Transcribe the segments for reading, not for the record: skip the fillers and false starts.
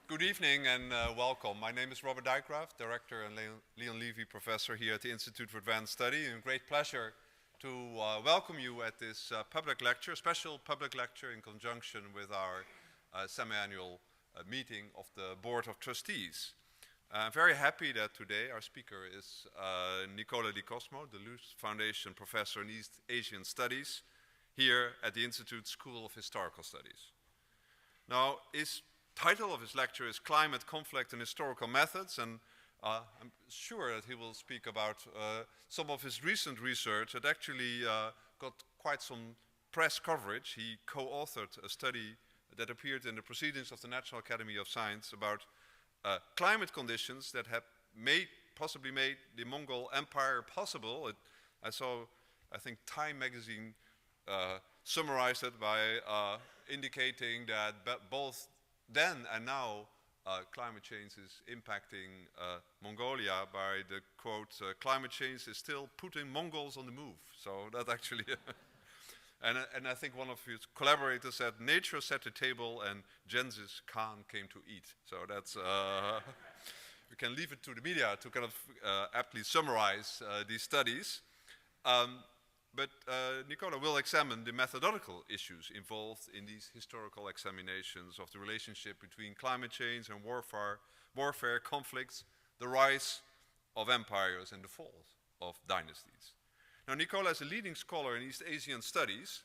Good evening and welcome. My name is Robert Dijkgraaf, Director and Leon Levy Professor here at the Institute for Advanced Study. And great pleasure to welcome you at this public lecture, special public lecture in conjunction with our semi-annual meeting of the Board of Trustees. I'm very happy that today our speaker is Nicola Di Cosmo, the Luce Foundation Professor in East Asian Studies here at the Institute School of Historical Studies. Now, his title of his lecture is Climate, Conflict and Historical Methods, and I'm sure that he will speak about some of his recent research that actually got quite some press coverage. He co-authored a study that appeared in the Proceedings of the National Academy of Science about climate conditions that have possibly made the Mongol Empire possible. I think Time magazine summarized it by indicating that both then and now climate change is impacting Mongolia by the quote, climate change is still putting Mongols on the move. So that actually, and I think one of his collaborators said, nature set the table and Genghis Khan came to eat. So that's, we can leave it to the media to kind of aptly summarize these studies. But Nicola will examine the methodological issues involved in these historical examinations of the relationship between climate change and warfare, conflicts, the rise of empires and the fall of dynasties. Now, Nicola is a leading scholar in East Asian studies,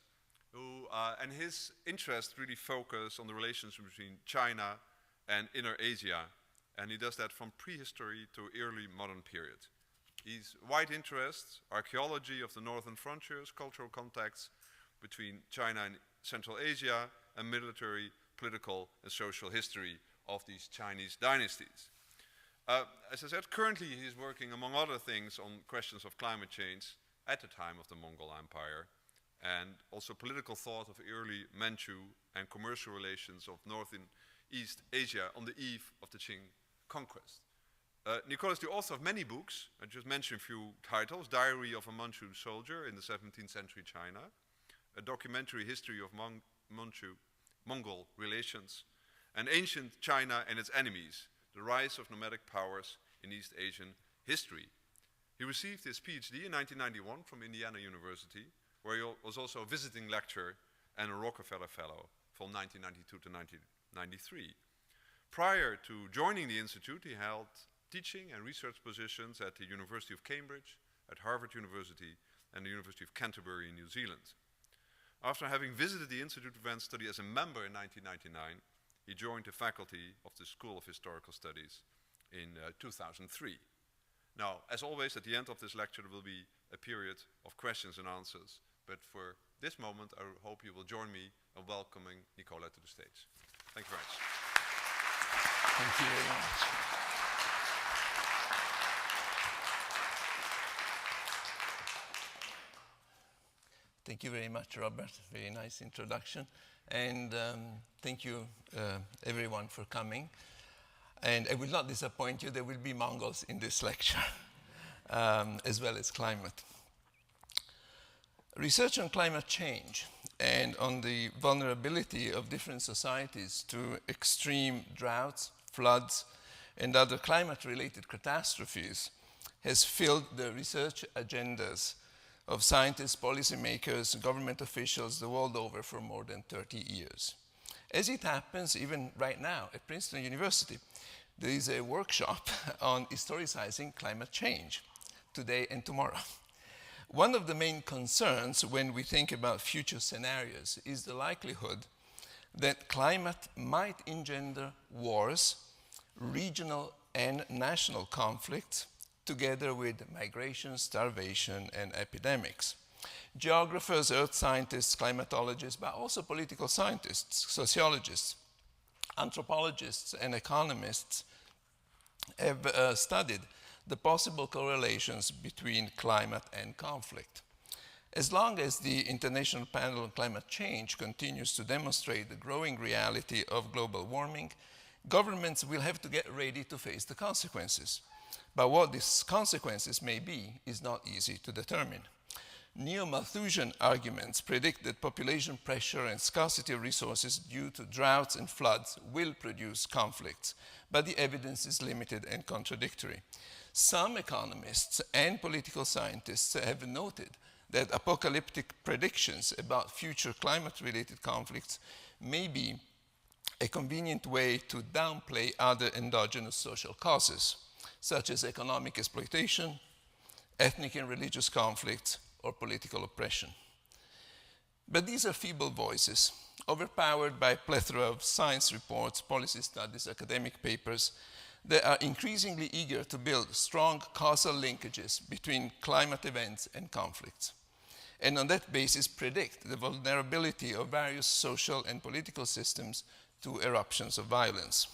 and his interests really focus on the relations between China and Inner Asia, and he does that from prehistory to early modern period. His wide interests, archaeology of the northern frontiers, cultural contacts between China and Central Asia, and military, political, and social history of these Chinese dynasties. As I said, currently he is working, among other things, on questions of climate change at the time of the Mongol Empire, and also political thought of early Manchu and commercial relations of North and East Asia on the eve of the Qing conquest. Nicola is the author of many books. I just mentioned a few titles: Diary of a Manchu Soldier in the 17th Century China, a documentary history of Mongol relations, and Ancient China and its enemies, the rise of nomadic powers in East Asian history. He received his PhD in 1991 from Indiana University, where he was also a visiting lecturer and a Rockefeller Fellow from 1992 to 1993. Prior to joining the Institute, he held teaching and research positions at the University of Cambridge, at Harvard University, and the University of Canterbury in New Zealand. After having visited the Institute of Advanced Study as a member in 1999, he joined the faculty of the School of Historical Studies in 2003. Now, as always, at the end of this lecture, there will be a period of questions and answers. But for this moment, I hope you will join me in welcoming Nicola to the stage. Thank you very much. Thank you very much. Thank you very much, Robert. Very nice introduction. And thank you, everyone, for coming. And I will not disappoint you. There will be Mongols in this lecture, as well as climate. Research on climate change and on the vulnerability of different societies to extreme droughts, floods, and other climate-related catastrophes has filled the research agendas of scientists, policymakers, government officials the world over for more than 30 years. As it happens, even right now at Princeton University, there is a workshop on historicizing climate change today and tomorrow. One of the main concerns when we think about future scenarios is the likelihood that climate might engender wars, regional and national conflicts, together with migration, starvation, and epidemics. Geographers, earth scientists, climatologists, but also political scientists, sociologists, anthropologists, and economists have studied the possible correlations between climate and conflict. As long as the International Panel on Climate Change continues to demonstrate the growing reality of global warming, governments will have to get ready to face the consequences. But what these consequences may be is not easy to determine. Neo-Malthusian arguments predict that population pressure and scarcity of resources due to droughts and floods will produce conflicts, but the evidence is limited and contradictory. Some economists and political scientists have noted that apocalyptic predictions about future climate-related conflicts may be a convenient way to downplay other endogenous social causes, such as economic exploitation, ethnic and religious conflicts, or political oppression. But these are feeble voices, overpowered by a plethora of science reports, policy studies, academic papers that are increasingly eager to build strong causal linkages between climate events and conflicts, and on that basis predict the vulnerability of various social and political systems to eruptions of violence.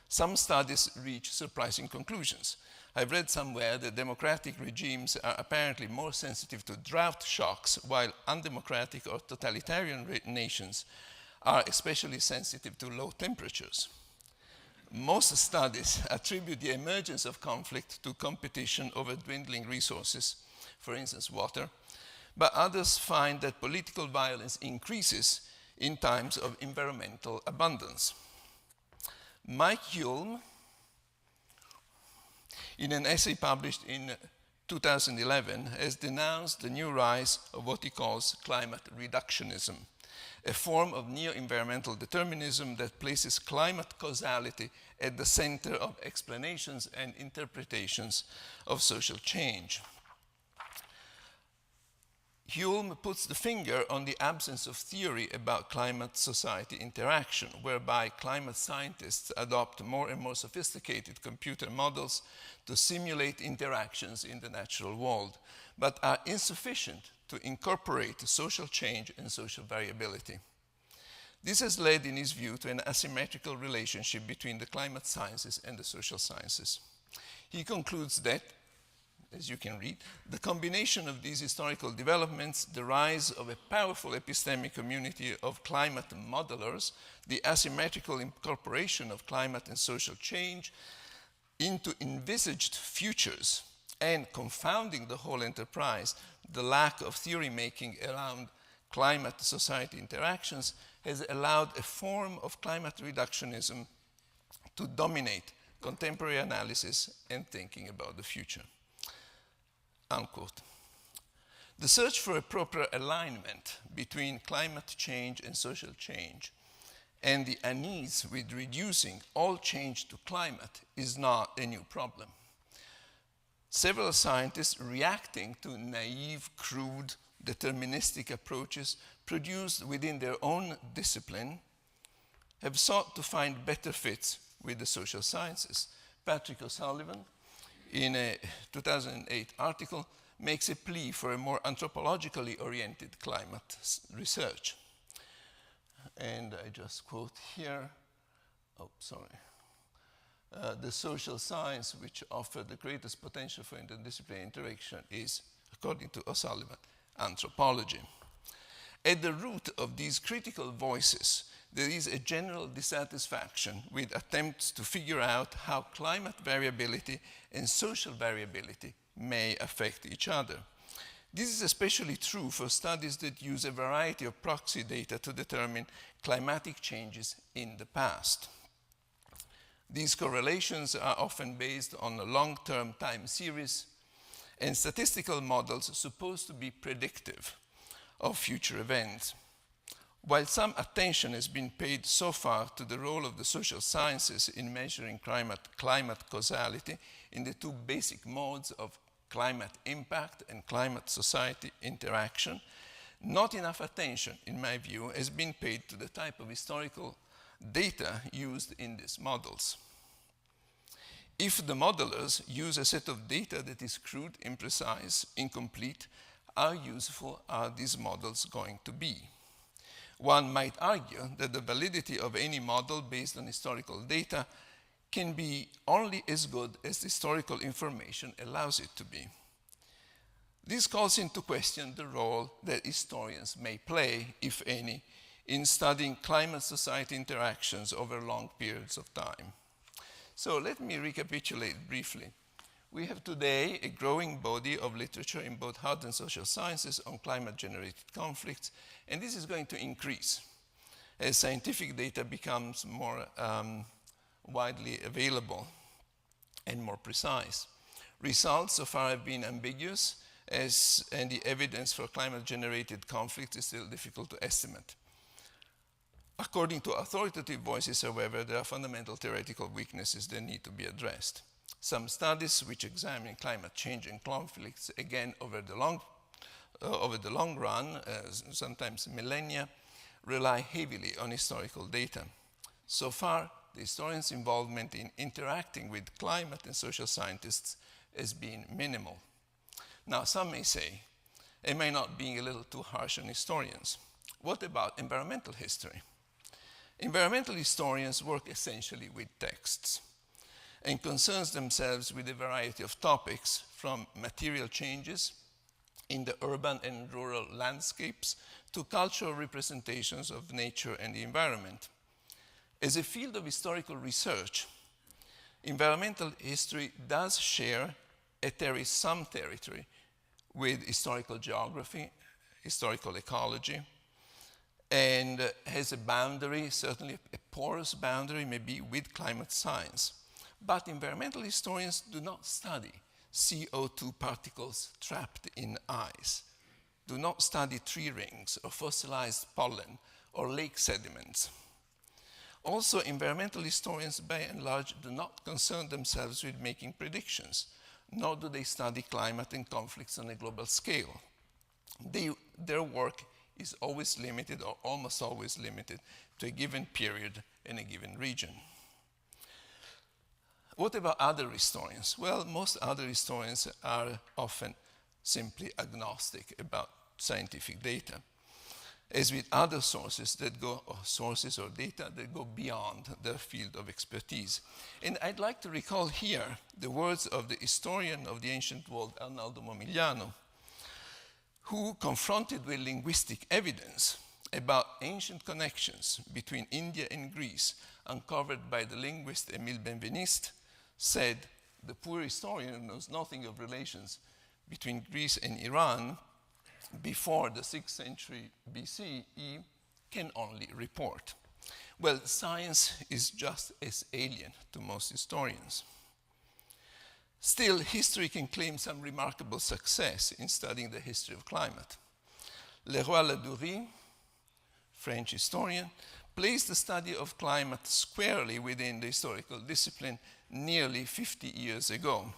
Some studies reach surprising conclusions. I've read somewhere that democratic regimes are apparently more sensitive to drought shocks, while undemocratic or totalitarian nations are especially sensitive to low temperatures. Most studies attribute the emergence of conflict to competition over dwindling resources, for instance, water, but others find that political violence increases in times of environmental abundance. Mike Hulme, in an essay published in 2011, has denounced the new rise of what he calls climate reductionism, a form of neo-environmental determinism that places climate causality at the center of explanations and interpretations of social change. Hulme puts the finger on the absence of theory about climate-society interaction, whereby climate scientists adopt more and more sophisticated computer models to simulate interactions in the natural world, but are insufficient to incorporate social change and social variability. This has led, in his view, to an asymmetrical relationship between the climate sciences and the social sciences. He concludes that, as you can read, the combination of these historical developments, the rise of a powerful epistemic community of climate modelers, the asymmetrical incorporation of climate and social change into envisaged futures, and confounding the whole enterprise, the lack of theory making around climate-society interactions has allowed a form of climate reductionism to dominate contemporary analysis and thinking about the future. Unquote. The search for a proper alignment between climate change and social change and the unease with reducing all change to climate is not a new problem. Several scientists reacting to naive, crude, deterministic approaches produced within their own discipline have sought to find better fits with the social sciences. Patrick O'Sullivan, in a 2008 article, makes a plea for a more anthropologically oriented climate research. And I just quote here, the social science which offer the greatest potential for interdisciplinary interaction is, according to O'Sullivan, anthropology. At the root of these critical voices, there is a general dissatisfaction with attempts to figure out how climate variability and social variability may affect each other. This is especially true for studies that use a variety of proxy data to determine climatic changes in the past. These correlations are often based on a long-term time series and statistical models supposed to be predictive of future events. While some attention has been paid so far to the role of the social sciences in measuring climate causality in the two basic modes of climate impact and climate society interaction, not enough attention, in my view, has been paid to the type of historical data used in these models. If the modelers use a set of data that is crude, imprecise, incomplete, how useful are these models going to be? One might argue that the validity of any model based on historical data can be only as good as the historical information allows it to be. This calls into question the role that historians may play, if any, in studying climate-society interactions over long periods of time. So let me recapitulate briefly We have today a growing body of literature in both hard and social sciences on climate-generated conflicts, and this is going to increase as scientific data becomes more widely available and more precise. Results so far have been ambiguous, and the evidence for climate-generated conflict is still difficult to estimate. According to authoritative voices, however, there are fundamental theoretical weaknesses that need to be addressed. Some studies which examine climate change and conflicts, again over the long run, sometimes millennia, rely heavily on historical data. So far, the historians' involvement in interacting with climate and social scientists has been minimal. Now, some may say, am I not being a little too harsh on historians? What about environmental history? Environmental historians work essentially with texts and concerns themselves with a variety of topics, from material changes in the urban and rural landscapes to cultural representations of nature and the environment. As a field of historical research, environmental history does share some territory with historical geography, historical ecology, and has a boundary, certainly a porous boundary, maybe with climate science. But environmental historians do not study CO2 particles trapped in ice, do not study tree rings or fossilized pollen or lake sediments. Also, environmental historians, by and large, do not concern themselves with making predictions, nor do they study climate and conflicts on a global scale. Their work is always limited, or almost always limited, to a given period in a given region. What about other historians? Well, most other historians are often simply agnostic about scientific data, as with other sources or data that go beyond their field of expertise. And I'd like to recall here the words of the historian of the ancient world, Arnaldo Momigliano, who, confronted with linguistic evidence about ancient connections between India and Greece uncovered by the linguist Émile Benveniste, said, "The poor historian knows nothing of relations between Greece and Iran before the 6th century BCE, can only report." Well, science is just as alien to most historians. Still, history can claim some remarkable success in studying the history of climate. Leroy-Ladurie, French historian, placed the study of climate squarely within the historical discipline nearly 50 years ago,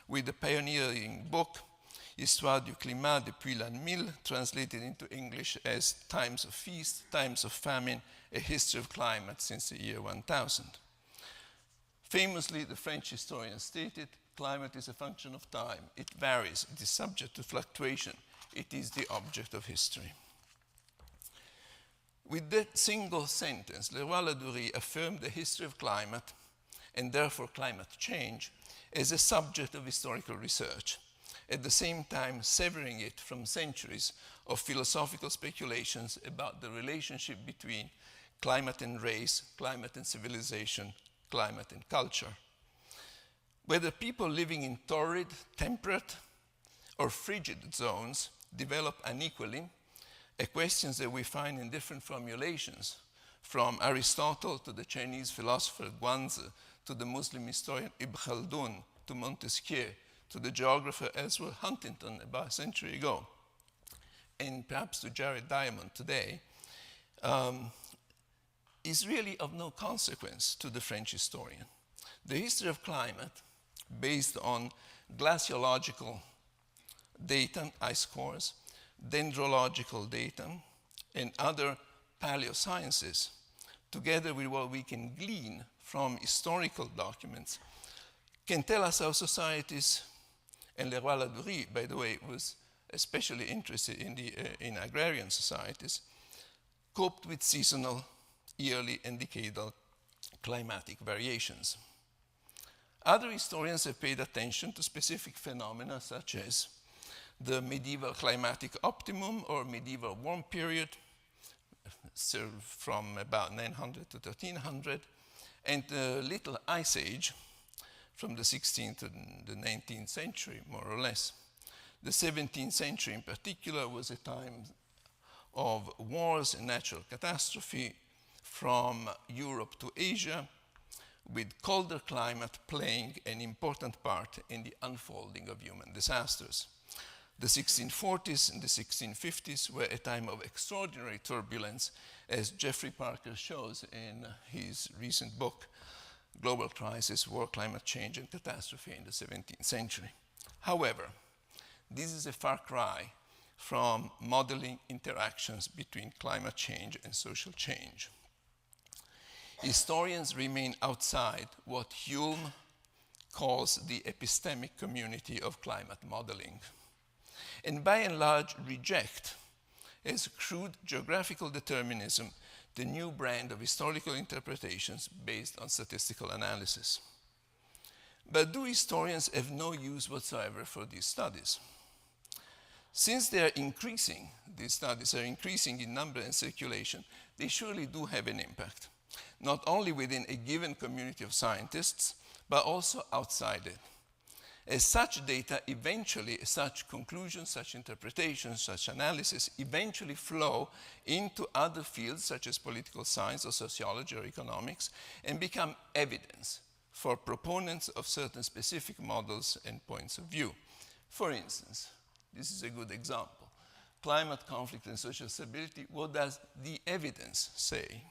with the pioneering book Histoire du climat depuis l'an 1000, translated into English as Times of Feast, Times of Famine, A History of Climate Since the Year 1000. Famously, the French historian stated, "Climate is a function of time. It varies. It is subject to fluctuation. It is the object of history." With that single sentence, Leroy-Ladurie affirmed the history of climate, and therefore climate change, as a subject of historical research, at the same time severing it from centuries of philosophical speculations about the relationship between climate and race, climate and civilization, climate and culture. Whether people living in torrid, temperate, or frigid zones develop unequally are questions that we find in different formulations, from Aristotle to the Chinese philosopher Guanzi, to the Muslim historian Ibn Khaldun, to Montesquieu, to the geographer Ellsworth Huntington about a century ago, and perhaps to Jared Diamond today, is really of no consequence to the French historian. The history of climate, based on glaciological data, ice cores, dendrological data, and other paleosciences, together with what we can glean from historical documents, can tell us how societies, and Leroy-Ladurie, by the way, was especially interested in agrarian societies, coped with seasonal, yearly, and decadal climatic variations. Other historians have paid attention to specific phenomena such as the medieval climatic optimum or medieval warm period, from about 900 to 1300, and the Little Ice Age from the 16th to the 19th century, more or less. The 17th century in particular was a time of wars and natural catastrophe from Europe to Asia, with colder climate playing an important part in the unfolding of human disasters. The 1640s and the 1650s were a time of extraordinary turbulence, as Jeffrey Parker shows in his recent book, Global Crisis, War, Climate Change, and Catastrophe in the 17th Century. However, this is a far cry from modeling interactions between climate change and social change. Historians remain outside what Hume calls the epistemic community of climate modeling, and by and large reject, as crude geographical determinism, the new brand of historical interpretations based on statistical analysis. But do historians have no use whatsoever for these studies? Since they are increasing, these studies are increasing in number and circulation, they surely do have an impact, not only within a given community of scientists, but also outside it. As such data eventually, such conclusions, such interpretations, such analysis eventually flow into other fields such as political science or sociology or economics and become evidence for proponents of certain specific models and points of view. For instance, this is a good example. Climate conflict and social stability, what does the evidence say?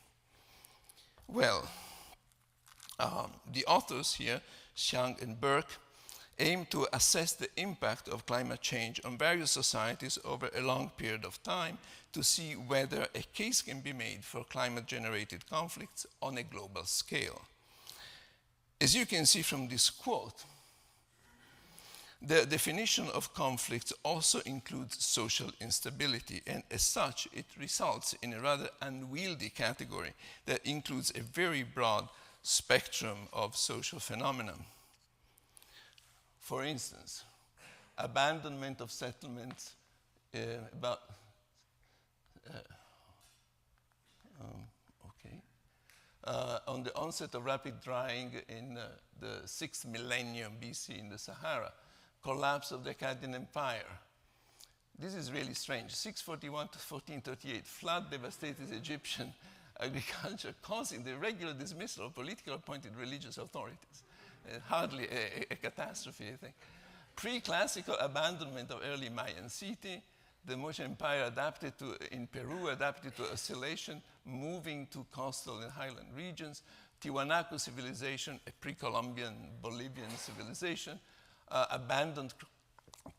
Well, the authors here, Xiang and Burke, aim to assess the impact of climate change on various societies over a long period of time to see whether a case can be made for climate-generated conflicts on a global scale. As you can see from this quote, the definition of conflict also includes social instability, and as such, it results in a rather unwieldy category that includes a very broad spectrum of social phenomena. For instance, abandonment of settlements on the onset of rapid drying in the 6th millennium BC in the Sahara, collapse of the Akkadian Empire. This is really strange. 641 to 1438, flood devastated Egyptian agriculture, causing the regular dismissal of politically appointed religious authorities. Hardly a catastrophe, I think. Pre-classical abandonment of early Mayan city, the Mongol Empire in Peru adapted to oscillation, moving to coastal and highland regions, Tiwanaku civilization, a pre-Columbian Bolivian civilization, abandoned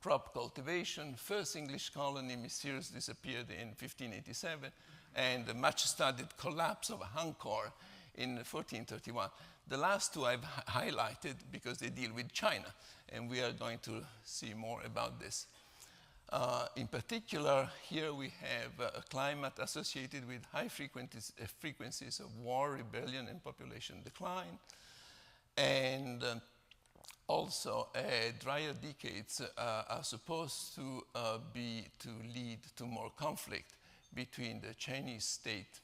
crop cultivation, first English colony mysteriously disappeared in 1587, and the much-studied collapse of Angkor in 1431. The last two I've highlighted because they deal with China, and we are going to see more about this. In particular, here we have a climate associated with high frequencies of war, rebellion, and population decline. And also, drier decades are supposed to lead to more conflict between the Chinese state,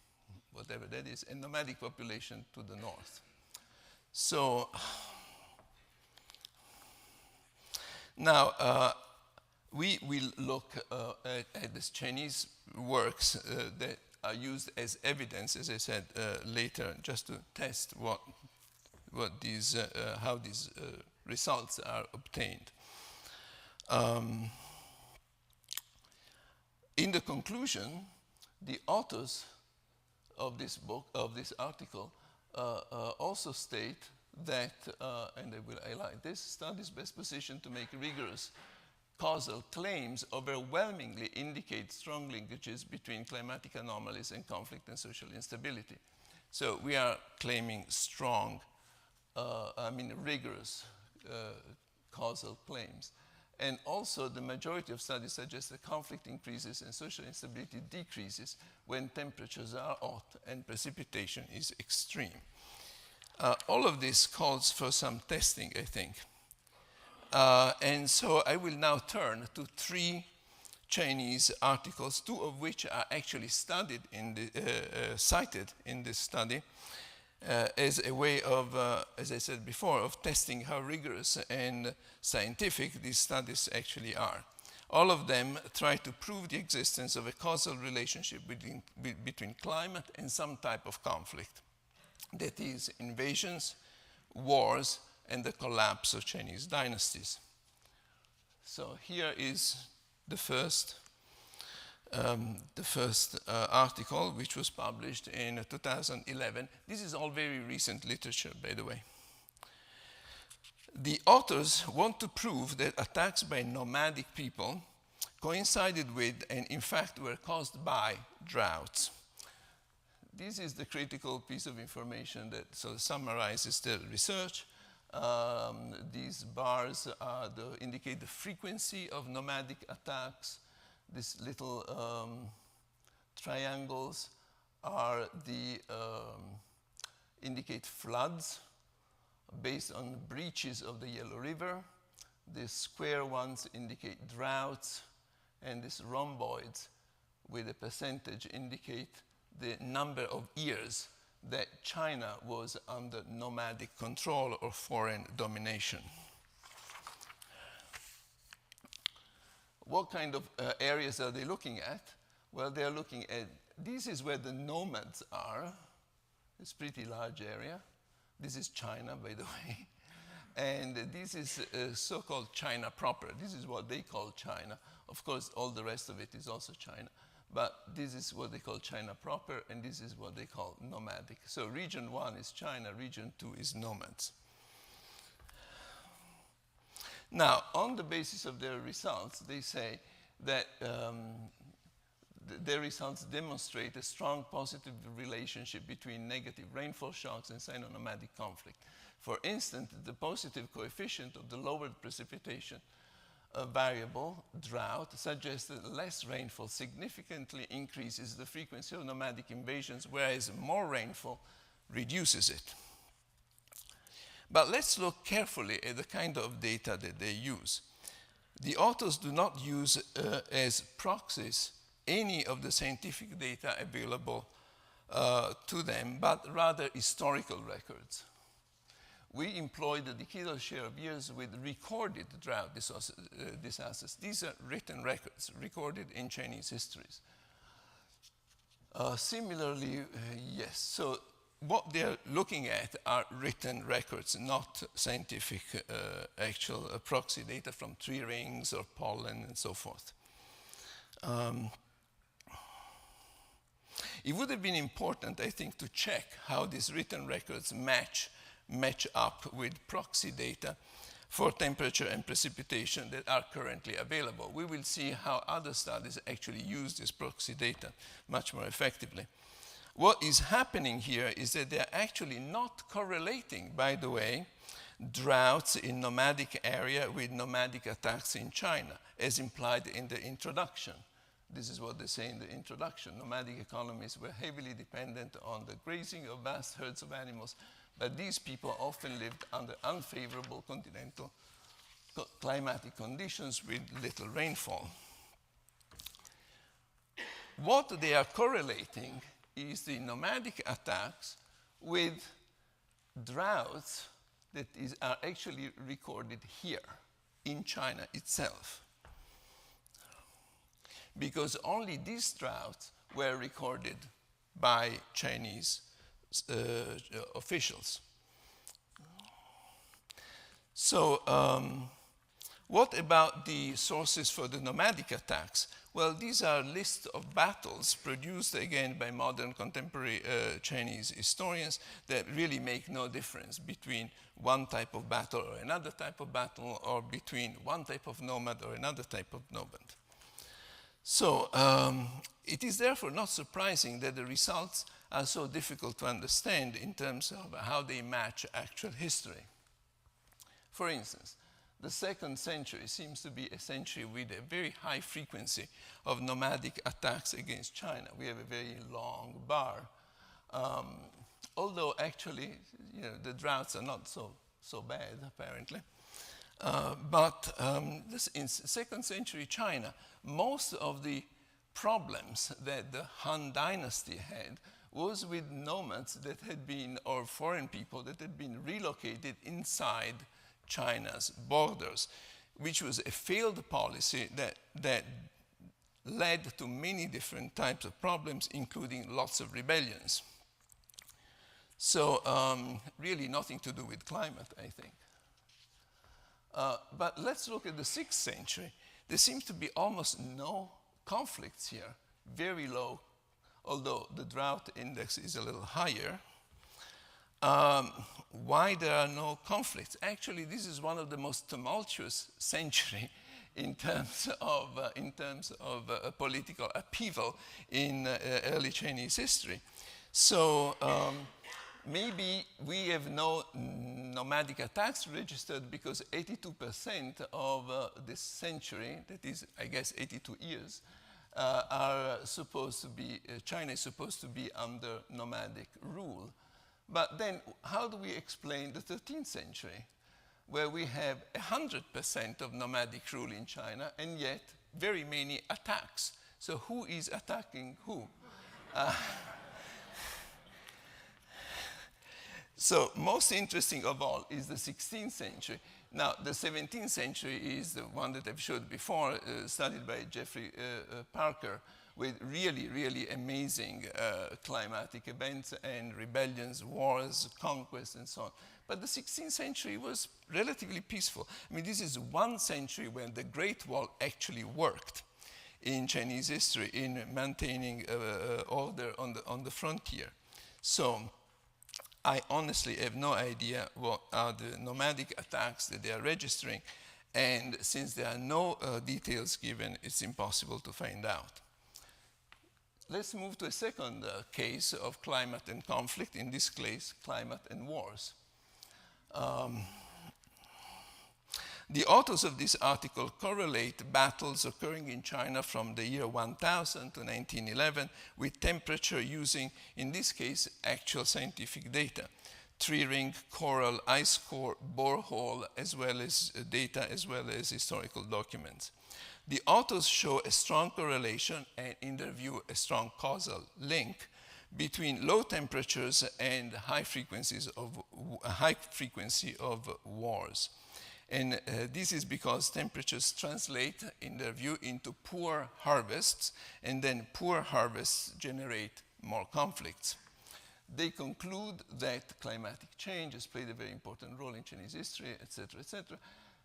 whatever that is, and nomadic population to the north. So now we will look at these Chinese works that are used as evidence, as I said later, just to test how these results are obtained. In the conclusion, the authors of this book, of this article, also state that, and I will highlight this, studies best positioned to make rigorous causal claims overwhelmingly indicate strong linkages between climatic anomalies and conflict and social instability. So we are claiming strong, rigorous causal claims. And also the majority of studies suggest that conflict increases and social instability decreases when temperatures are hot and precipitation is extreme. All of this calls for some testing, I think. And so I will now turn to 3 Chinese articles, 2 of which are actually cited in this study, as a way of, as I said before, of testing how rigorous and scientific these studies actually are. All of them try to prove the existence of a causal relationship between climate and some type of conflict. That is, invasions, wars, and the collapse of Chinese dynasties. So here is the first article, which was published in 2011. This is all very recent literature, by the way. The authors want to prove that attacks by nomadic people coincided with, and in fact were caused by, droughts. This is the critical piece of information that sort of summarizes the research. These bars indicate the frequency of nomadic attacks. These little triangles are indicate floods based on breaches of the Yellow River. The square ones indicate droughts, and these rhomboids with a percentage indicate the number of years that China was under nomadic control or foreign domination. What kind of areas are they looking at? Well, they're looking at, this is where the nomads are. It's a pretty large area. This is China, by the way. And this is so-called China proper. This is what they call China. Of course, all the rest of it is also China. But this is what they call China proper, and this is what they call nomadic. So region 1 is China, region 2 is nomads. Now, on the basis of their results, they say that their results demonstrate a strong positive relationship between negative rainfall shocks and sino-nomadic conflict. For instance, the positive coefficient of the lowered precipitation variable, drought, suggests that less rainfall significantly increases the frequency of nomadic invasions, whereas more rainfall reduces it. But let's look carefully at the kind of data that they use. The authors do not use as proxies any of the scientific data available to them, but rather historical records. We employed a decadal share of years with recorded drought disasters. These are written records recorded in Chinese histories. Similarly, yes, so what they're looking at are written records, not scientific actual proxy data from tree rings or pollen and so forth. It would have been important, I think, to check how these written records match up with proxy data for temperature and precipitation that are currently available. We will see how other studies actually use this proxy data much more effectively. What is happening here is that they're actually not correlating, by the way, droughts in nomadic area with nomadic attacks in China, as implied in the introduction. This is what they say in the introduction. Nomadic economies were heavily dependent on the grazing of vast herds of animals, but these people often lived under unfavorable continental climatic conditions with little rainfall. What they are correlating is the nomadic attacks with droughts that are actually recorded here in China itself. Because only these droughts were recorded by Chinese officials. So what about the sources for the nomadic attacks? Well, these are lists of battles produced again by modern contemporary Chinese historians that really make no difference between one type of battle or another type of battle, or between one type of nomad or another type of nomad. So it is therefore not surprising that the results are so difficult to understand in terms of how they match actual history. For instance, the 2nd century seems to be a century with a very high frequency of nomadic attacks against China. We have a very long bar. Although actually, the droughts are not so bad, apparently. But in 2nd century China, most of the problems that the Han Dynasty had was with nomads that had been, or foreign people that had been relocated inside China's borders, which was a failed policy that led to many different types of problems, including lots of rebellions. So really nothing to do with climate, I think. But let's look at the 6th century. There seems to be almost no conflicts here, very low, although the drought index is a little higher. Why there are no conflicts? Actually, this is one of the most tumultuous centuries in terms of political upheaval in early Chinese history. So maybe we have no nomadic attacks registered because 82% of this century, that is, I guess, 82 years, are supposed to be, China is supposed to be under nomadic rule. But then how do we explain the 13th century, where we have 100% of nomadic rule in China and yet very many attacks? So who is attacking who? So most interesting of all is the 16th century. Now, the 17th century is the one that I've showed before, studied by Jeffrey Parker, with really, really amazing climatic events and rebellions, wars, conquests, and so on. But the 16th century was relatively peaceful. I mean, this is one century when the Great Wall actually worked in Chinese history in maintaining order on the frontier. So I honestly have no idea what are the nomadic attacks that they are registering, and since there are no details given, it's impossible to find out. Let's move to a second case of climate and conflict, in this case, climate and wars. The authors of this article correlate battles occurring in China from the year 1000 to 1911 with temperature using, in this case, actual scientific data. Tree ring, coral, ice core, borehole, as well as data, as well as historical documents. The authors show a strong correlation and, in their view, a strong causal link between low temperatures and high frequency of wars. And this is because temperatures translate, in their view, into poor harvests, and then poor harvests generate more conflicts. They conclude that climatic change has played a very important role in Chinese history, etc.,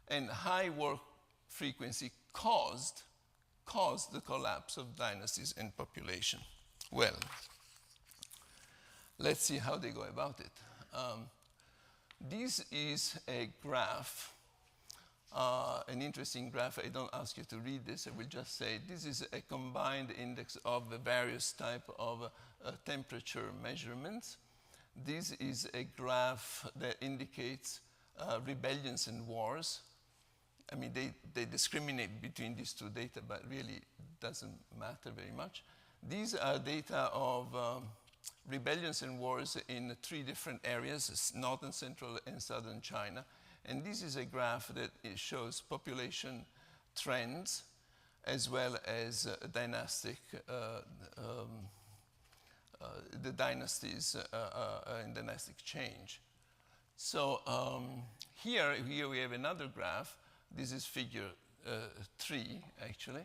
and high war frequency caused the collapse of dynasties and population. Well, let's see how they go about it. This is a graph, an interesting graph. I don't ask you to read this. I will just say this is a combined index of the various type of temperature measurements. This is a graph that indicates rebellions and wars. I mean, they discriminate between these two data, but really doesn't matter very much. These are data of rebellions and wars in 3 different areas, northern, central, and southern China. And this is a graph that shows population trends as well as dynastic, the dynasties and dynastic change. So here we have another graph. This is figure 3, actually.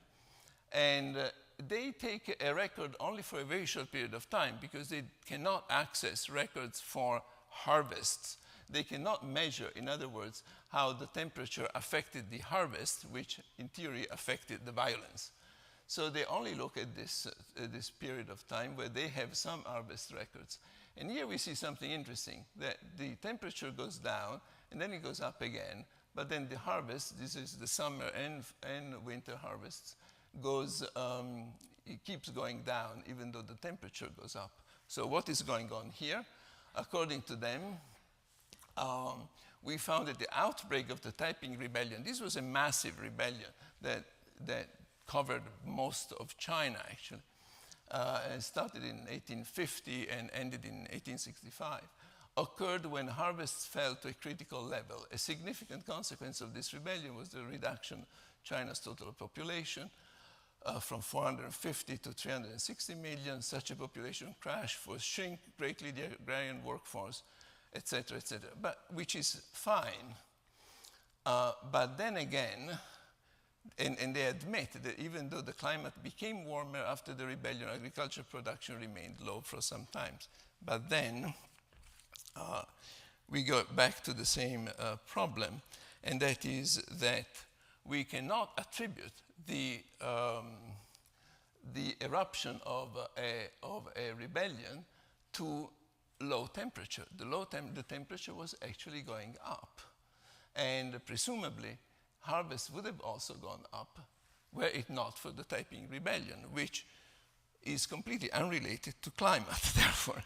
And they take a record only for a very short period of time because they cannot access records for harvests. They cannot measure, in other words, how the temperature affected the harvest, which in theory affected the violence. So they only look at this period of time where they have some harvest records. And here we see something interesting, that the temperature goes down and then it goes up again. But then the harvest, this is the summer and winter harvests, it keeps going down even though the temperature goes up. So what is going on here? According to them, we found that the outbreak of the Taiping Rebellion, this was a massive rebellion that covered most of China, actually. It started in 1850 and ended in 1865. Occurred when harvests fell to a critical level. A significant consequence of this rebellion was the reduction of China's total population. from 450 to 360 million. Such a population crash will shrink greatly the agrarian workforce, etc., etc., but which is fine. But then again, and they admit that even though the climate became warmer after the rebellion, agriculture production remained low for some time. But then we go back to the same problem, and that is that we cannot attribute the eruption of a rebellion to low temperature. The temperature was actually going up, and presumably harvest would have also gone up were it not for the Taiping Rebellion, which is completely unrelated to climate, therefore.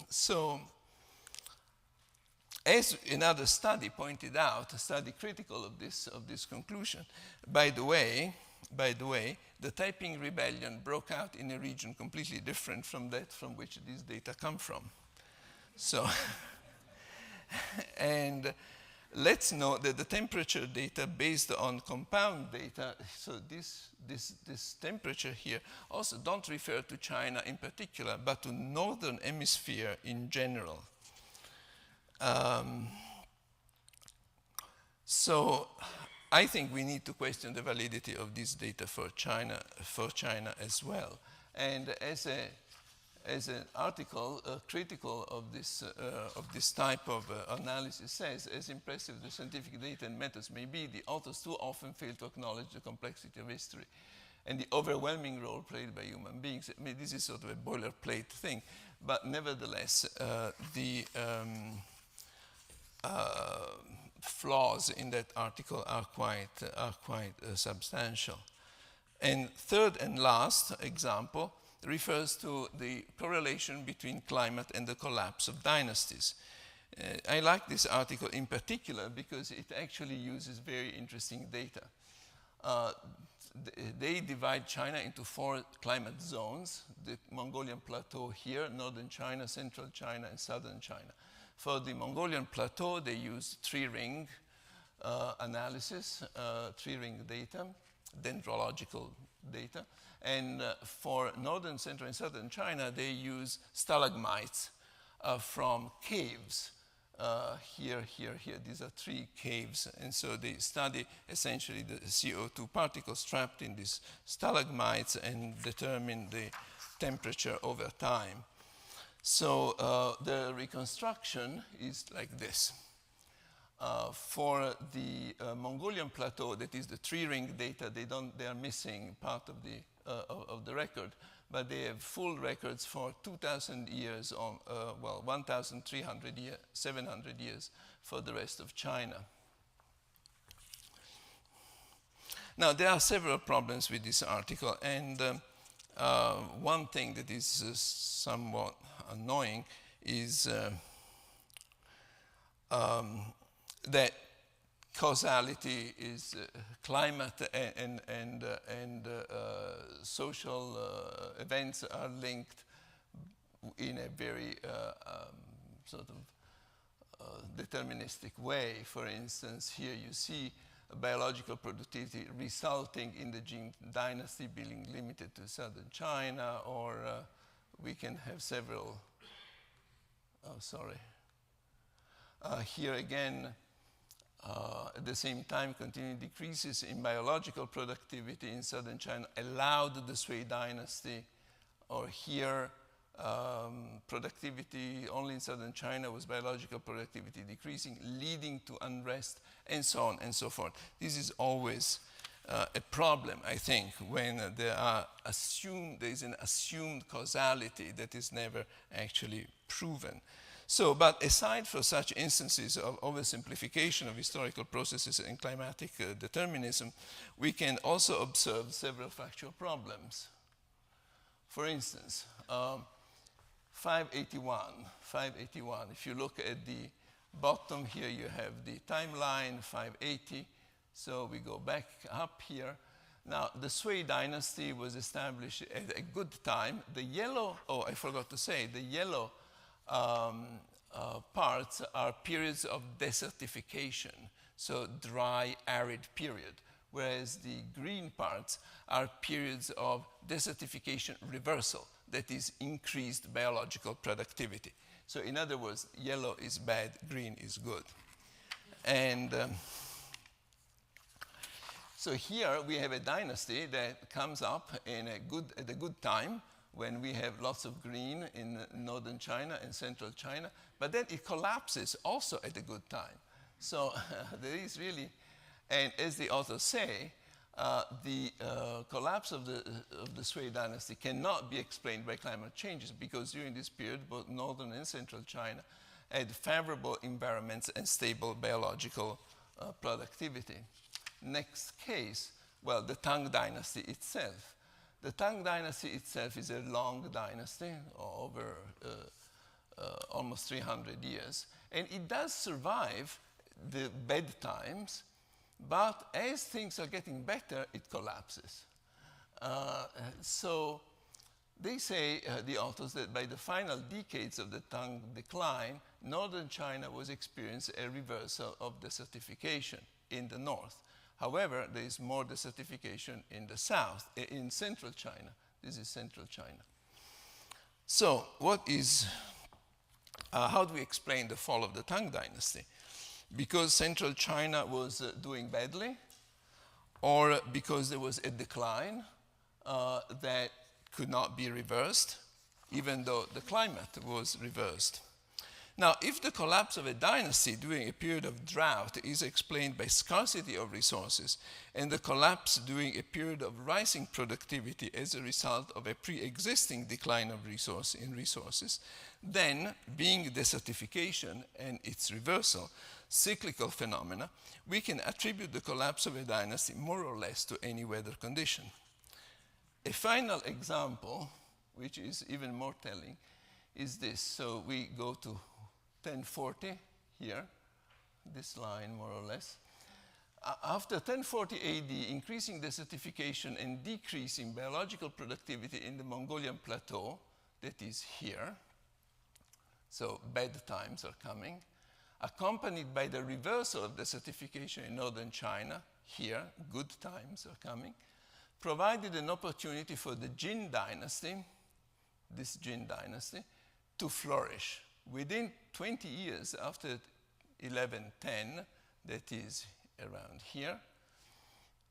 So, as another study pointed out, a study critical of this conclusion, by the way, the Taiping Rebellion broke out in a region completely different from that from which these data come from. So, and let's note that the temperature data based on compound data, so this temperature here, also don't refer to China in particular, but to northern hemisphere in general. So I think we need to question the validity of this data for China as well. And as an article critical of this type of analysis says, as impressive the scientific data and methods may be, the authors too often fail to acknowledge the complexity of history and the overwhelming role played by human beings. I mean, this is sort of a boilerplate thing, but nevertheless, the flaws in that article are quite substantial. And third and last example refers to the correlation between climate and the collapse of dynasties. I like this article in particular because it actually uses very interesting data. They divide China into 4 climate zones: the Mongolian Plateau here, northern China, central China, and southern China. For the Mongolian Plateau, they use 3-ring analysis, 3-ring data, dendrological data. And for northern, central, and southern China, they use stalagmites from caves. Here. These are 3 caves. And so they study essentially the CO2 particles trapped in these stalagmites and determine the temperature over time. So the reconstruction is like this. For the Mongolian Plateau, that is the 3-ring data, they are missing part of the record, but they have full records for 2,000 years, 1,300 years, 700 years for the rest of China. Now, there are several problems with this article, and one thing that is somewhat annoying is that causality is climate and social events are linked in a very sort of deterministic way. For instance, here you see biological productivity resulting in the Jin dynasty being limited to southern China, or we can have several, here again, at the same time, continuing decreases in biological productivity in southern China allowed the Sui dynasty, or here, productivity only in southern China was biological productivity decreasing, leading to unrest, and so on and so forth. This is always a problem, I think, when there is an assumed causality that is never actually proven. So, but aside from such instances of oversimplification of historical processes and climatic determinism, we can also observe several factual problems. For instance, 581, if you look at the bottom here, you have the timeline, 580. So we go back up here. Now, the Sui dynasty was established at a good time. The yellow, I forgot to say, the yellow parts are periods of desertification, so dry, arid period, whereas the green parts are periods of desertification reversal, that is increased biological productivity. So in other words, yellow is bad, green is good. And so here we have a dynasty that comes up at a good time when we have lots of green in northern China and central China, but then it collapses also at a good time. So there is really, and as the authors say, the collapse of the Sui dynasty cannot be explained by climate changes because during this period, both northern and central China had favorable environments and stable biological productivity. Next case, well, the Tang dynasty itself. The Tang dynasty itself is a long dynasty, over almost 300 years, and it does survive the bad times, but as things are getting better, it collapses. So they say, the authors, that by the final decades of the Tang decline, northern China was experiencing a reversal of desertification in the north. However, there is more desertification in the south, in central China. This is central China. So how do we explain the fall of the Tang dynasty? Because central China was doing badly, or because there was a decline that could not be reversed, even though the climate was reversed. Now, if the collapse of a dynasty during a period of drought is explained by scarcity of resources, and the collapse during a period of rising productivity as a result of a pre-existing decline of resources, then, being desertification and its reversal cyclical phenomena, we can attribute the collapse of a dynasty more or less to any weather condition. A final example, which is even more telling, is this. So we go to 1040 here, this line more or less. After 1040 AD, increasing desertification and decreasing biological productivity in the Mongolian plateau, that is here, so bad times are coming, accompanied by the reversal of desertification in northern China, here, good times are coming, provided an opportunity for the Jin dynasty, this Jin dynasty, to flourish. Within 20 years after 1110, that is around here,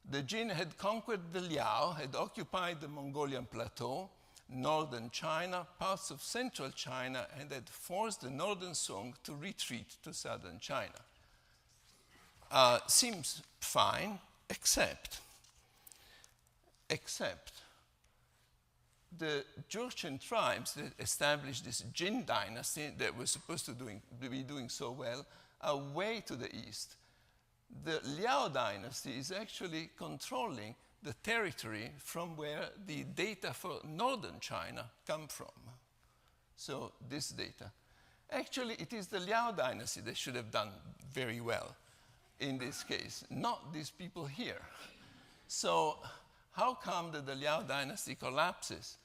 the Jin had conquered the Liao, had occupied the Mongolian plateau, northern China, parts of central China, and had forced the northern Song to retreat to southern China. Seems fine, except the Jurchen tribes that established this Jin dynasty that was supposed to be doing so well are way to the east. The Liao dynasty is actually controlling the territory from where the data for northern China come from. So this data. Actually, it is the Liao dynasty that should have done very well in this case, not these people here. So how come that the Liao dynasty collapses?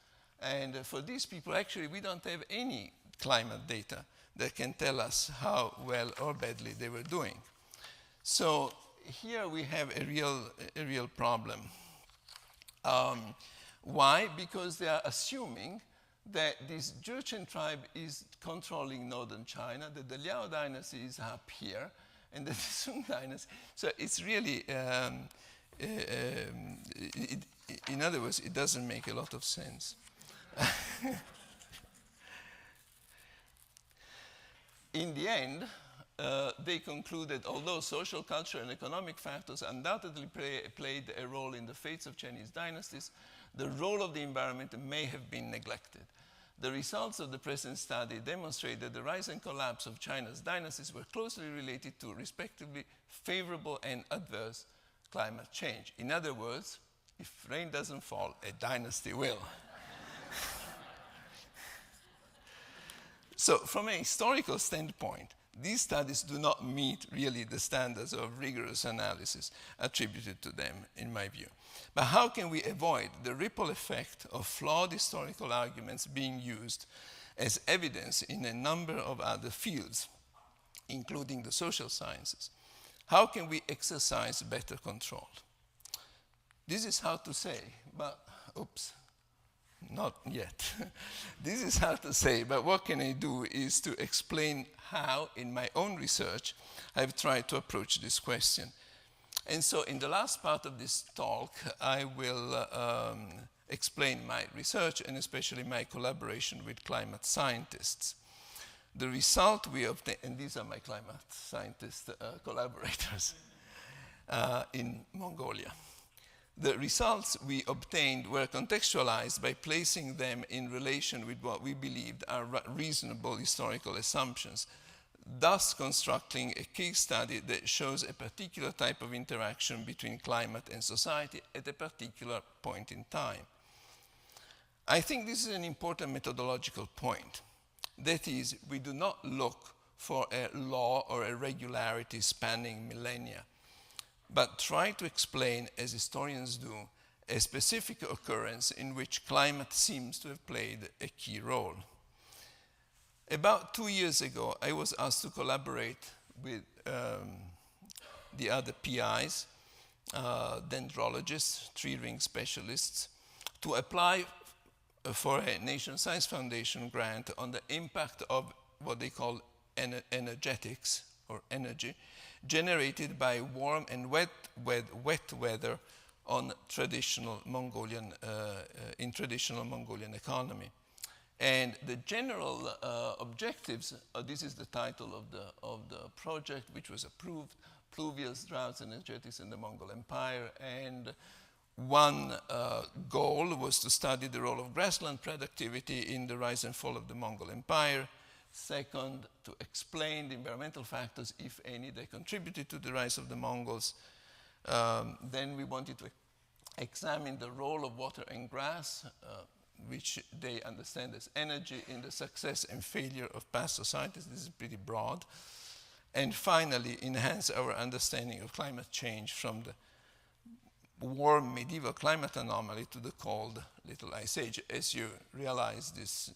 And for these people, actually, we don't have any climate data that can tell us how well or badly they were doing. So here we have a real problem. Why? Because they are assuming that this Jurchen tribe is controlling northern China, that the Liao dynasty is up here, and that the Sung dynasty. So it's really, in other words, it doesn't make a lot of sense. In the end, they conclude that although social, cultural, and economic factors undoubtedly played a role in the fates of Chinese dynasties, the role of the environment may have been neglected. The results of the present study demonstrate that the rise and collapse of China's dynasties were closely related to, respectively, favorable and adverse climate change. In other words, if rain doesn't fall, a dynasty will. So from a historical standpoint, these studies do not meet really the standards of rigorous analysis attributed to them, in my view. But how can we avoid the ripple effect of flawed historical arguments being used as evidence in a number of other fields, including the social sciences? How can we exercise better control? This is hard to say, but oops, not yet. This is hard to say, but what can I do is to explain how, in my own research, I've tried to approach this question. And so in the last part of this talk, I will explain my research and especially my collaboration with climate scientists. The result we obtained, and these are my climate scientist collaborators in Mongolia. The results we obtained were contextualized by placing them in relation with what we believed are reasonable historical assumptions, thus constructing a case study that shows a particular type of interaction between climate and society at a particular point in time. I think this is an important methodological point. That is, we do not look for a law or a regularity spanning millennia, but try to explain, as historians do, a specific occurrence in which climate seems to have played a key role. About 2 years ago, I was asked to collaborate with the other PIs, dendrologists, tree-ring specialists, to apply for a Nation Science Foundation grant on the impact of what they call energetics, or energy, generated by warm and wet weather on traditional Mongolian, in traditional Mongolian economy. And the general objectives, this is the title of the project, which was approved, Pluvials, Droughts, Energetics in the Mongol Empire. And one goal was to study the role of grassland productivity in the rise and fall of the Mongol Empire. Second, to explain the environmental factors, if any, that contributed to the rise of the Mongols. Then we wanted to examine the role of water and grass, which they understand as energy in the success and failure of past societies. This is pretty broad. And finally, enhance our understanding of climate change from the warm medieval climate anomaly to the cold Little Ice Age. As you realize, this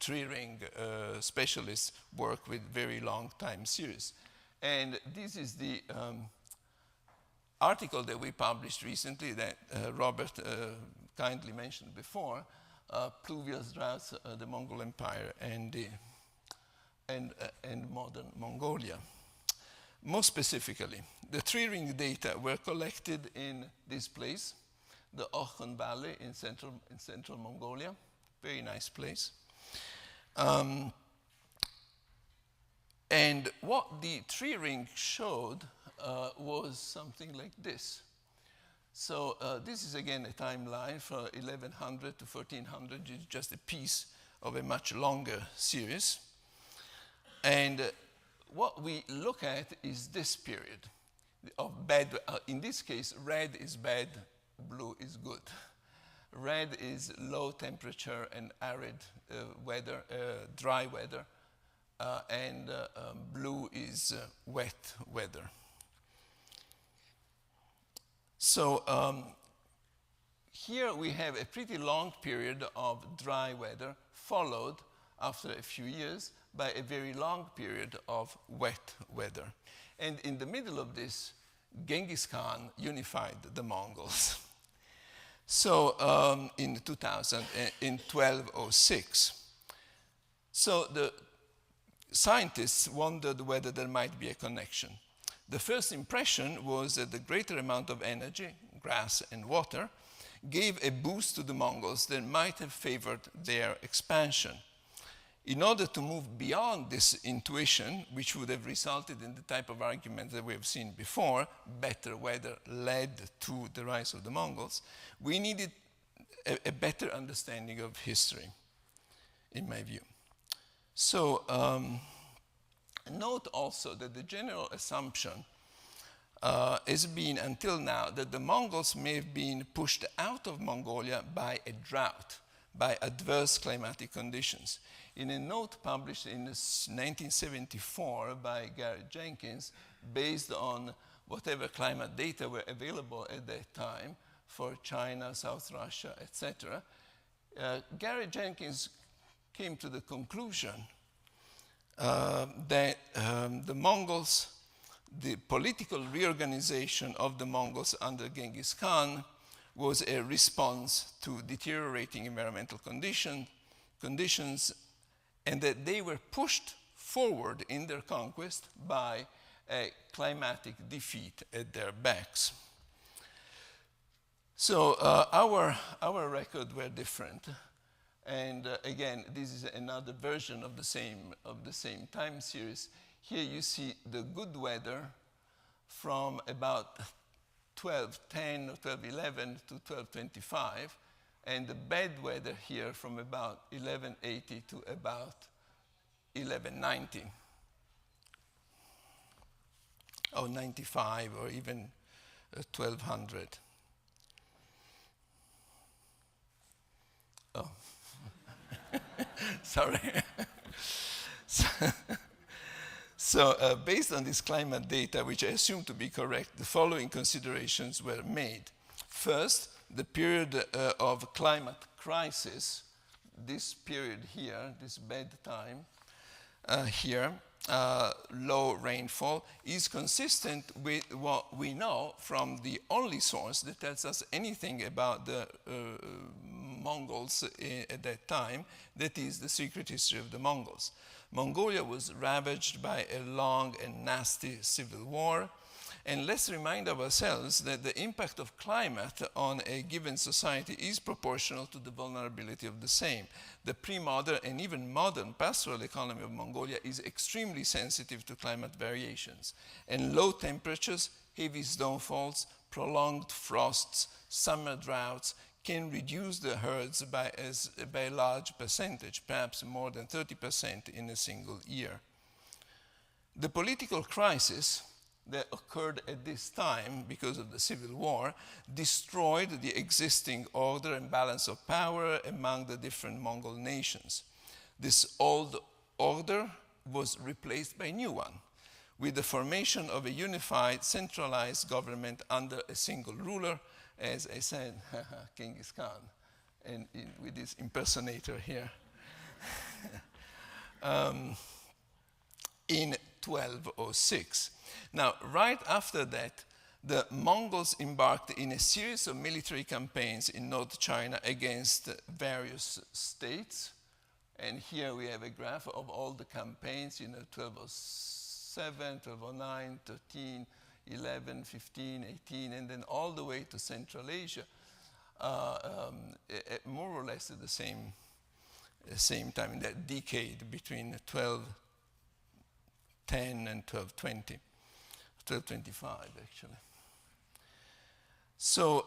tree-ring specialists work with very long time series. And this is the article that we published recently that Robert kindly mentioned before, Pluvials, Droughts, the Mongol Empire and modern Mongolia. More specifically, the tree-ring data were collected in this place, the Okhon Valley in central Mongolia. Very nice place. And what the tree-ring showed was something like this. So this is again a timeline from 1100 to 1400. It's just a piece of a much longer series. And what we look at is this period of bad, in this case, red is bad, blue is good. Red is low temperature and arid weather, dry weather, and blue is wet weather. So here we have a pretty long period of dry weather, followed after a few years by a very long period of wet weather. And in the middle of this, Genghis Khan unified the Mongols. So in 1206. So the scientists wondered whether there might be a connection. The first impression was that the greater amount of energy, grass and water, gave a boost to the Mongols that might have favored their expansion. In order to move beyond this intuition, which would have resulted in the type of argument that we have seen before, better weather led to the rise of the Mongols, we needed a better understanding of history, in my view. So note also that the general assumption has been until now that the Mongols may have been pushed out of Mongolia by a drought, by adverse climatic conditions. In a note published in 1974 by Garrett Jenkins, based on whatever climate data were available at that time for China, South Russia, etc., Garrett Jenkins came to the conclusion that the Mongols, the political reorganization of the Mongols under Genghis Khan was a response to deteriorating environmental conditions, and that they were pushed forward in their conquest by a climatic defeat at their backs. So our records were different. And again, this is another version of the same time series. Here you see the good weather from about 1210 or 1211 to 1225, and the bad weather here from about 1180 to about 1190, or 95, or even 1200. Oh. Sorry. So based on this climate data, which I assume to be correct, the following considerations were made. First, the period of climate crisis, this period here, this bad time here, low rainfall, is consistent with what we know from the only source that tells us anything about the Mongols at that time, that is the secret history of the Mongols. Mongolia was ravaged by a long and nasty civil war, and let's remind ourselves that the impact of climate on a given society is proportional to the vulnerability of the same. The pre-modern and even modern pastoral economy of Mongolia is extremely sensitive to climate variations, and low temperatures, heavy snowfalls, prolonged frosts, summer droughts can reduce the herds by a large percentage, perhaps more than 30% in a single year. The political crisis that occurred at this time because of the civil war destroyed the existing order and balance of power among the different Mongol nations. This old order was replaced by a new one, with the formation of a unified, centralized government under a single ruler, as I said, Genghis Khan, and with this impersonator here, in 1206. Now, right after that, the Mongols embarked in a series of military campaigns in North China against various states. And here we have a graph of all the campaigns, 1207, 1209, 13, 11, 15, 18, and then all the way to Central Asia, more or less at the same time, in that decade between 1210 and 1220, 1225 actually. So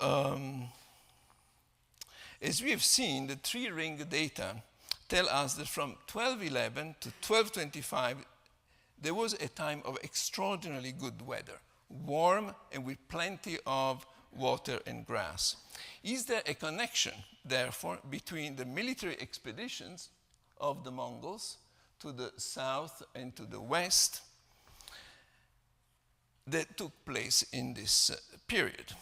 as we have seen, the three-ring data tell us that from 1211 to 1225, there was a time of extraordinarily good weather, warm and with plenty of water and grass. Is there a connection, therefore, between the military expeditions of the Mongols to the south and to the west that took place in this period?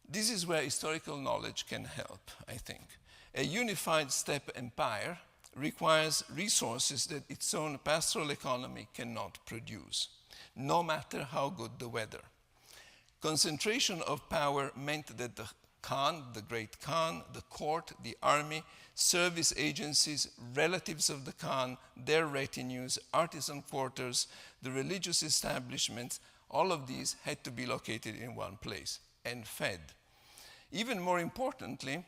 This is where historical knowledge can help, I think. A unified steppe empire requires resources that its own pastoral economy cannot produce, no matter how good the weather. Concentration of power meant that the Khan, the great Khan, the court, the army, service agencies, relatives of the Khan, their retinues, artisan quarters, the religious establishments, all of these had to be located in one place and fed. Even more importantly,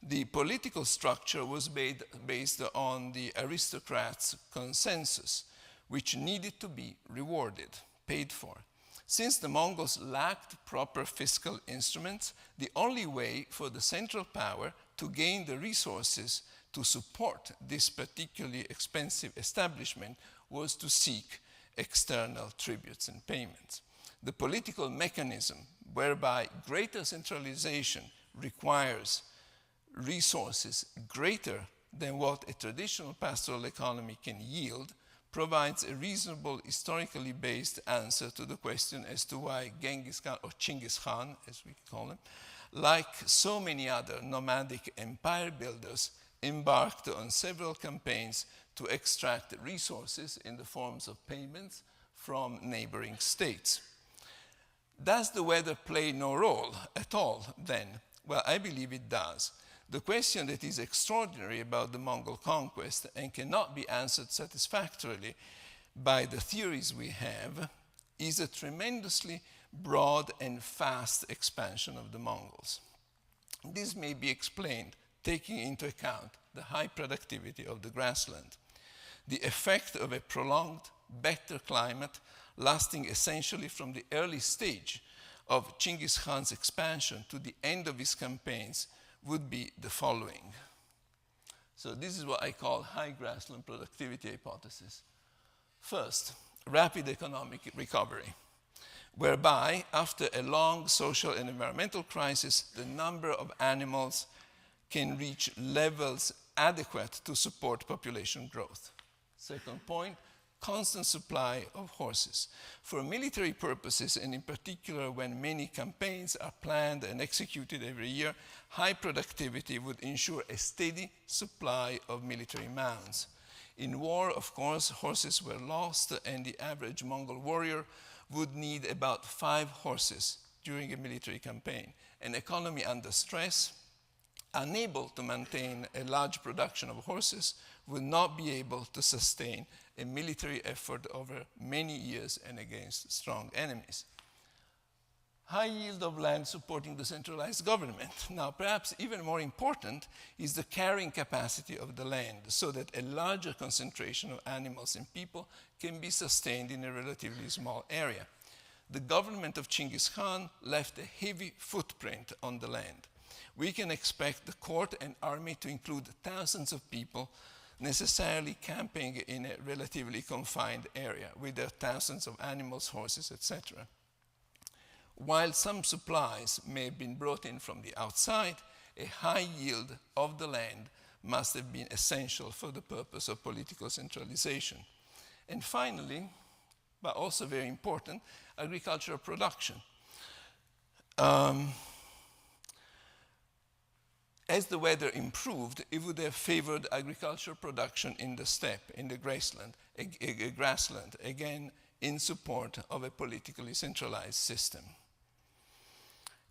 the political structure was based on the aristocrats' consensus, which needed to be rewarded, paid for. Since the Mongols lacked proper fiscal instruments, the only way for the central power to gain the resources to support this particularly expensive establishment was to seek external tributes and payments. The political mechanism whereby greater centralization requires resources greater than what a traditional pastoral economy can yield provides a reasonable, historically based answer to the question as to why Genghis Khan, or Chinggis Khan, as we call him, like so many other nomadic empire builders, embarked on several campaigns to extract resources in the forms of payments from neighboring states. Does the weather play no role at all then? Well, I believe it does. The question that is extraordinary about the Mongol conquest and cannot be answered satisfactorily by the theories we have is a tremendously broad and fast expansion of the Mongols. This may be explained taking into account the high productivity of the grassland, the effect of a prolonged, better climate lasting essentially from the early stage of Genghis Khan's expansion to the end of his campaigns would be the following. So this is what I call high grassland productivity hypothesis. First, rapid economic recovery, whereby after a long social and environmental crisis, the number of animals can reach levels adequate to support population growth. Second point, constant supply of horses. For military purposes, and in particular when many campaigns are planned and executed every year, high productivity would ensure a steady supply of military mounts. In war, of course, horses were lost, and the average Mongol warrior would need about 5 horses during a military campaign. An economy under stress, unable to maintain a large production of horses, would not be able to sustain a military effort over many years and against strong enemies. High yield of land supporting the centralized government. Now, perhaps even more important is the carrying capacity of the land, so that a larger concentration of animals and people can be sustained in a relatively small area. The government of Genghis Khan left a heavy footprint on the land. We can expect the court and army to include thousands of people necessarily camping in a relatively confined area with their thousands of animals, horses, etc. While some supplies may have been brought in from the outside, a high yield of the land must have been essential for the purpose of political centralization. And finally, but also very important, agricultural production. As the weather improved, it would have favored agricultural production in the steppe, in the grassland, again in support of a politically centralized system.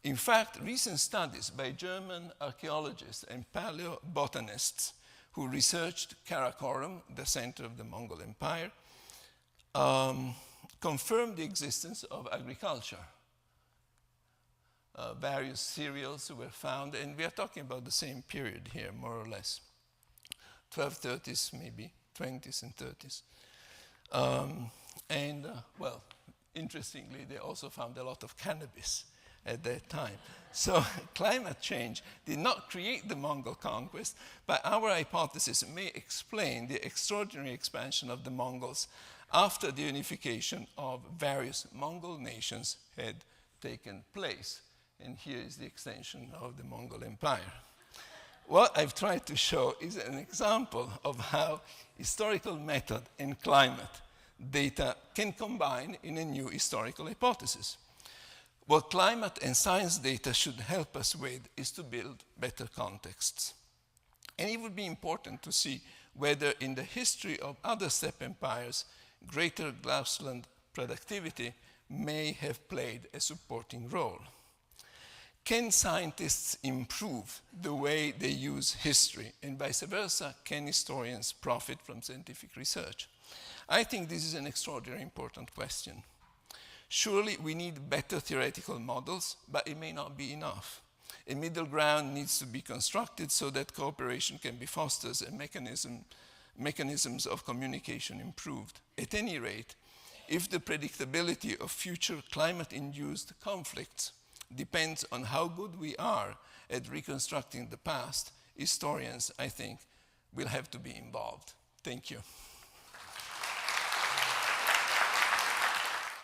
In fact, recent studies by German archaeologists and paleobotanists who researched Karakorum, the center of the Mongol Empire, confirmed the existence of agriculture. Various cereals were found, and we are talking about the same period here, more or less. 1230s, maybe 20s and 30s. Well, interestingly, they also found a lot of cannabis at that time. So climate change did not create the Mongol conquest, but our hypothesis may explain the extraordinary expansion of the Mongols after the unification of various Mongol nations had taken place. And here is the extension of the Mongol Empire. What I've tried to show is an example of how historical method and climate data can combine in a new historical hypothesis. What climate and science data should help us with is to build better contexts. And it would be important to see whether in the history of other steppe empires, greater grassland productivity may have played a supporting role. Can scientists improve the way they use history, and vice versa, can historians profit from scientific research? I think this is an extraordinarily important question. Surely we need better theoretical models, but it may not be enough. A middle ground needs to be constructed so that cooperation can be fostered and mechanisms of communication improved. At any rate, if the predictability of future climate-induced conflicts depends on how good we are at reconstructing the past, historians, I think, will have to be involved. Thank you.